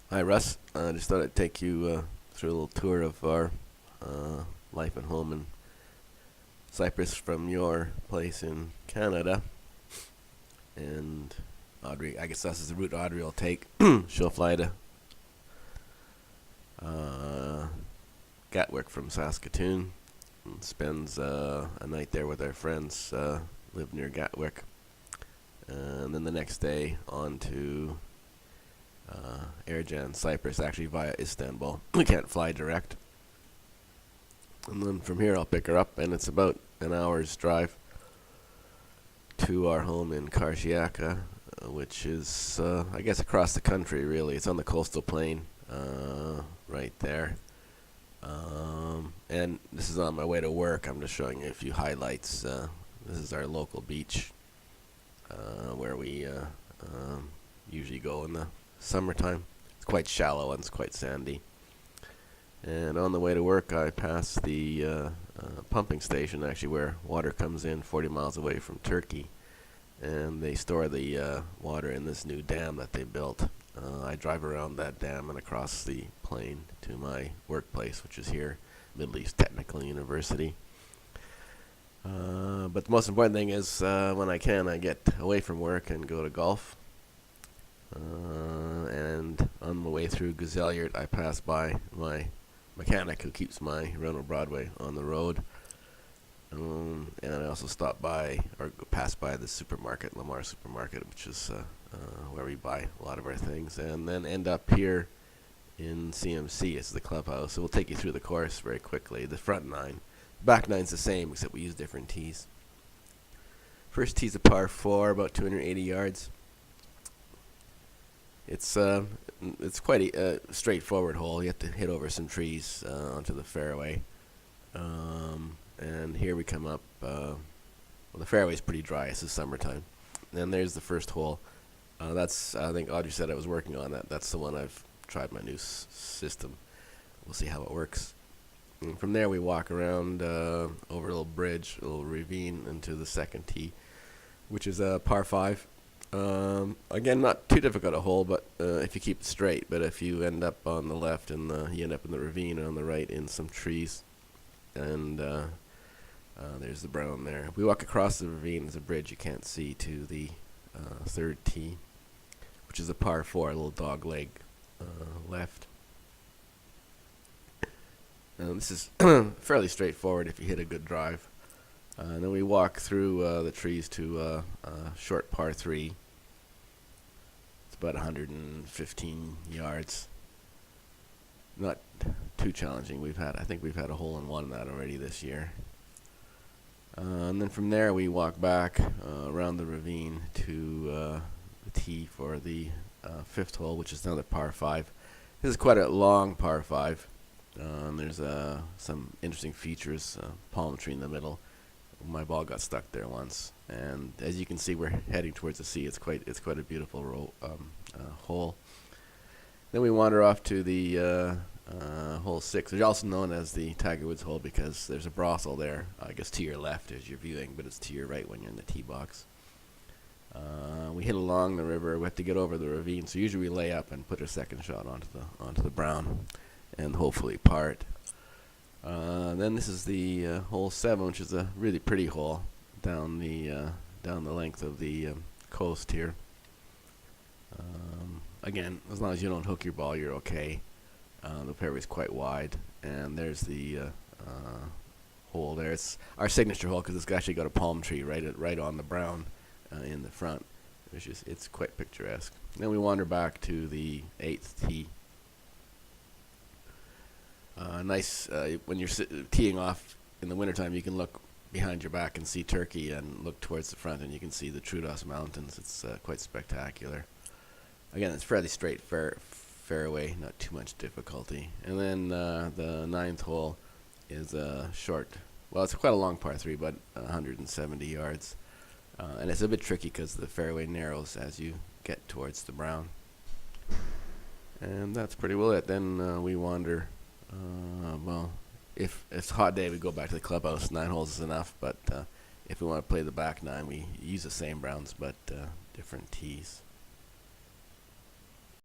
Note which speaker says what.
Speaker 1: Hi, Russ. I just thought I'd take you through a little tour of our life and home in Cyprus from your place in Canada. And Audrey, I guess this is the route Audrey will take. She'll fly to uh, Gatwick from Saskatoon and spends a night there with our friends, live near Gatwick. And then the next day on to Ercan, Cyprus, actually via Istanbul. We can't fly direct. And then from here I'll pick her up, and it's about an hour's drive to our home in Karşıyaka, which is, I guess, across the country, really. It's on the coastal plain, right there. And this is on my way to work. I'm just showing you a few highlights. This is our local beach, where we usually go in the summertime. It's quite shallow and it's quite sandy. And on the way to work, I passed the pumping station, actually, where water comes in 40 miles away from Turkey. And they store the water in this new dam that they built. I drive around that dam and across the plain to my workplace, which is here, Middle East Technical University. But the most important thing is when I can, I get away from work and go to golf. And on the way through Gazelyurt, I pass by my mechanic who keeps my Renault Broadway on the road. And I also stop by or pass by the supermarket, Lamar Supermarket, which is where we buy a lot of our things, and then end up here in CMC. It's the clubhouse. So we'll take you through the course very quickly. The front nine. Back nine's the same, except we use different tees. First tee's a par 4, about 280 yards. It's quite a straightforward hole. You have to hit over some trees onto the fairway. And here we come up. Well, the fairway's pretty dry. It's the summertime. And there's the first hole. That's, I think Audrey said I was working on that. That's the one I've tried my new system. We'll see how it works. And from there we walk around over a little bridge, a little ravine into the second tee, which is a par 5. Again, not too difficult a hole, but if you keep it straight. But if you end up on the left, and you end up in the ravine, and on the right in some trees, and there's the brown there. We walk across the ravine. There's a bridge you can't see to the third tee, which is a par 4, a little dog leg left. This is fairly straightforward if you hit a good drive. And then we walk through the trees to a short par 3. It's about 115 yards. Not too challenging. I think we've had a hole in one in that already this year. And then from there we walk back around the ravine to the tee for the fifth hole, which is another par 5. This is quite a long par 5. There's some interesting features, palm tree in the middle. My ball got stuck there once, and as you can see, we're heading towards the sea. It's quite a beautiful hole. Then we wander off to the hole 6, which is also known as the Tiger Woods hole because there's a brothel there. I guess to your left as you're viewing, but it's to your right when you're in the tee box. We hit along the river. We have to get over the ravine, so usually we lay up and put a second shot onto the brown, and hopefully part. Then this is the hole 7, which is a really pretty hole down the length of the coast here. Again, as long as you don't hook your ball, you're okay. The fairway is quite wide, and there's the hole there. It's our signature hole because it's actually got a palm tree right on the brown in the front. It's quite picturesque. Then we wander back to the 8th tee. Nice when you're teeing off in the wintertime, you can look behind your back and see Turkey and look towards the front, and you can see the Troodos Mountains. It's quite spectacular. Again, it's fairly straight fairway, not too much difficulty. And then the 9th hole is a short, well, it's quite a long par 3, but 170 yards. And it's a bit tricky because the fairway narrows as you get towards the brown. And that's pretty well it. Then we wander. Well, if it's a hot day, we go back to the clubhouse. 9 holes is enough, but if we want to play the back 9, we use the same browns but different tees.